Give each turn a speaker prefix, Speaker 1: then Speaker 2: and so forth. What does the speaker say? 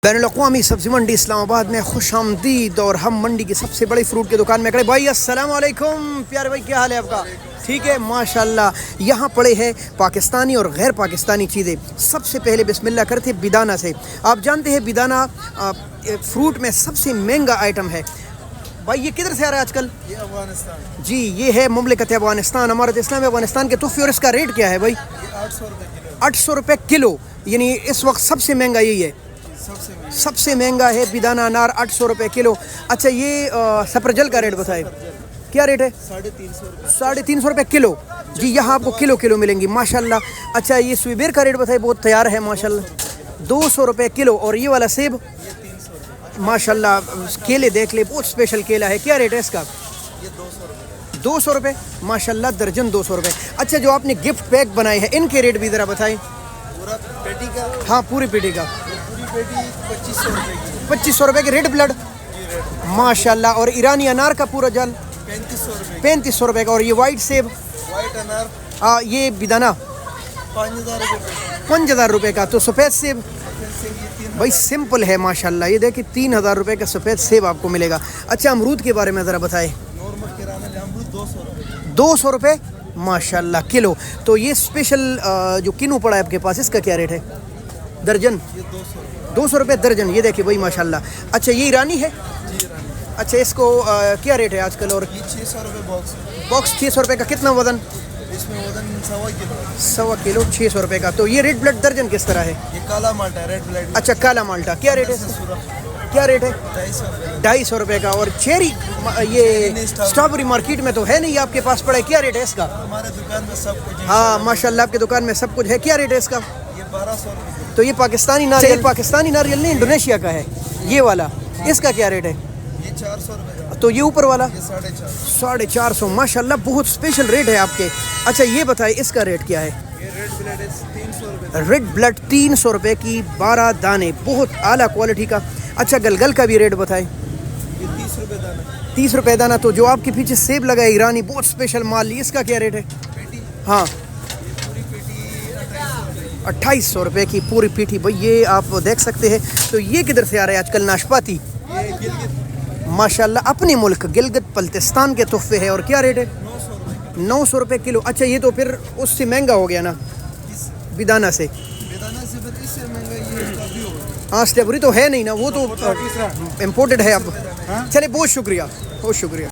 Speaker 1: बैनुल-अक़वामी सब्ज़ी मंडी इस्लामाबाद में खुशामदीद। और हम मंडी की सबसे बड़ी फ्रूट की दुकान में खड़े। भाई अस्सलाम वालेकुम। प्यारे भाई क्या हाल है आपका? ठीक है माशाल्लाह। यहाँ पड़े हैं पाकिस्तानी और गैर पाकिस्तानी चीज़ें। सबसे पहले बिस्मिल्लाह करते हैं बिदाना से। आप जानते हैं बिदाना फ्रूट में सबसे महंगा आइटम है। भाई ये किधर से आ रहा है आजकल?
Speaker 2: ये अफगानिस्तान
Speaker 1: जी, ये है मुमलिकत अफगानिस्तान, अमारत इस्लाम अफगानिस्तान के तोहफे। और इसका रेट क्या है भाई?
Speaker 2: ये 800 रुपये किलो।
Speaker 1: 800 रुपये किलो, यानी इस वक्त सबसे महंगा यही है। सबसे महंगा है बिदाना अनार, 800 रुपये किलो। अच्छा, ये सफरजल का रेट बताए, क्या रेट है? 350 रुपये किलो। जी, यहाँ आपको किलो किलो मिलेंगी माशाल्लाह। अच्छा, ये स्वीबेर का रेट बताए, बहुत तैयार है माशाल्लाह, 200 रुपये किलो। और ये वाला सेब माशाल्लाह, केले देख ले, बहुत स्पेशल केला है। क्या रेट है इसका?
Speaker 2: ये
Speaker 1: 200 रुपये माशाल्लाह, दर्जन 200 रुपये। अच्छा, जो आपने गिफ्ट पैक बनाए हैं इनके रेट भी ज़रा बताएं।
Speaker 2: पूरा पेटी का?
Speaker 1: हाँ, पूरी पेटी का।
Speaker 2: पूरी पेटी 2500 रुपये की।
Speaker 1: 2500 रुपये की। रेड ब्लड माशाल्लाह। और ईरानी अनार का पूरा जल
Speaker 2: 3500 रुपये।
Speaker 1: 3500 रुपये का। और ये वाइट सेब,
Speaker 2: वाइट अनार
Speaker 1: ये बिदाना
Speaker 2: 5000 रुपये।
Speaker 1: 5000 रुपये का। तो सफ़ेद सेब
Speaker 2: ये
Speaker 1: भाई सिंपल है माशाल्लाह, ये देखिए 3000 रुपये का सफ़ेद सेब आपको मिलेगा। अच्छा, अमरूद के बारे में ज़रा बताएं।
Speaker 2: नॉर्मल किराना अमरूद 200 रुपये।
Speaker 1: 200 रुपये माशाल्लाह किलो। तो ये स्पेशल जो किनू पड़ा है आपके पास, इसका क्या रेट है? दर्जन
Speaker 2: ये 200 रुपये।
Speaker 1: 200 रुपये दर्जन। ये देखिए भाई माशाल्लाह। अच्छा, ये ईरानी है?
Speaker 2: जी रानी।
Speaker 1: अच्छा, इसको क्या रेट है आजकल? और
Speaker 2: ये 600 रुपये बॉक्स।
Speaker 1: बॉक्स 600 रुपये का। कितना वज़न?
Speaker 2: इसमें वजन 1.25 किलो।
Speaker 1: 1.25 किलो 600 रुपये का। तो ये रेड ब्लड दर्जन किस तरह है?
Speaker 2: ये काला माल्टा है, रेड ब्लड।
Speaker 1: अच्छा, काला माल्टा क्या रेट है इसका? क्या रेट है?
Speaker 2: 250 रुपये।
Speaker 1: 250 रुपये का। और चेरी, ये स्ट्रॉबेरी मार्केट में तो है नहीं, आपके पास पड़ा है। क्या रेट है इसका?
Speaker 2: हमारे दुकान में सब कुछ है।
Speaker 1: हाँ माशाल्लाह, आपकी दुकान में सब कुछ है। क्या रेट है इसका?
Speaker 2: ये 1200 रुपये।
Speaker 1: तो ये पाकिस्तानी नारियल, पाकिस्तानी नारियल नहीं, इंडोनेशिया का है ये वाला। इसका क्या रेट है?
Speaker 2: ये 400 रुपये का।
Speaker 1: तो ये ऊपर वाला
Speaker 2: ये 450।
Speaker 1: 450 माशाल्लाह, बहुत स्पेशल रेट है आपके। अच्छा, ये बताइए इसका रेट क्या है?
Speaker 2: ये रेड ब्लड है 300 रुपये।
Speaker 1: रेड ब्लड 300 रुपये की 12 दाने, बहुत आला क्वालिटी का। अच्छा, गलगल का भी रेट बताएं।
Speaker 2: ये 30 रुपये दाना।
Speaker 1: 30 रुपये दाना। तो जो आपके पीछे सेब लगा है ईरानी, बहुत स्पेशल माल, इसका क्या रेट है?
Speaker 2: पेटी,
Speaker 1: हाँ,
Speaker 2: ये पूरी पेटी
Speaker 1: 2800 रुपये की पूरी पीठी। भाई ये आप देख सकते हैं। तो ये किधर से आ रहा है आजकल? नाशपाती
Speaker 2: ये गिलगित
Speaker 1: माशाल्लाह, अपने मुल्क गिलगित बल्तिस्तान के तोहफे है। और क्या रेट है? 900 रुपये किलो। अच्छा, ये तो फिर उससे महंगा हो गया ना बिदाना से?
Speaker 2: बेदाना से फिर इससे महंगा ये स्ट्रॉबेरी होगा।
Speaker 1: हाँ, स्ट्रॉबेरी तो है नहीं ना, वो तो इम्पोर्टेड है अब। चले, बहुत शुक्रिया, बहुत शुक्रिया।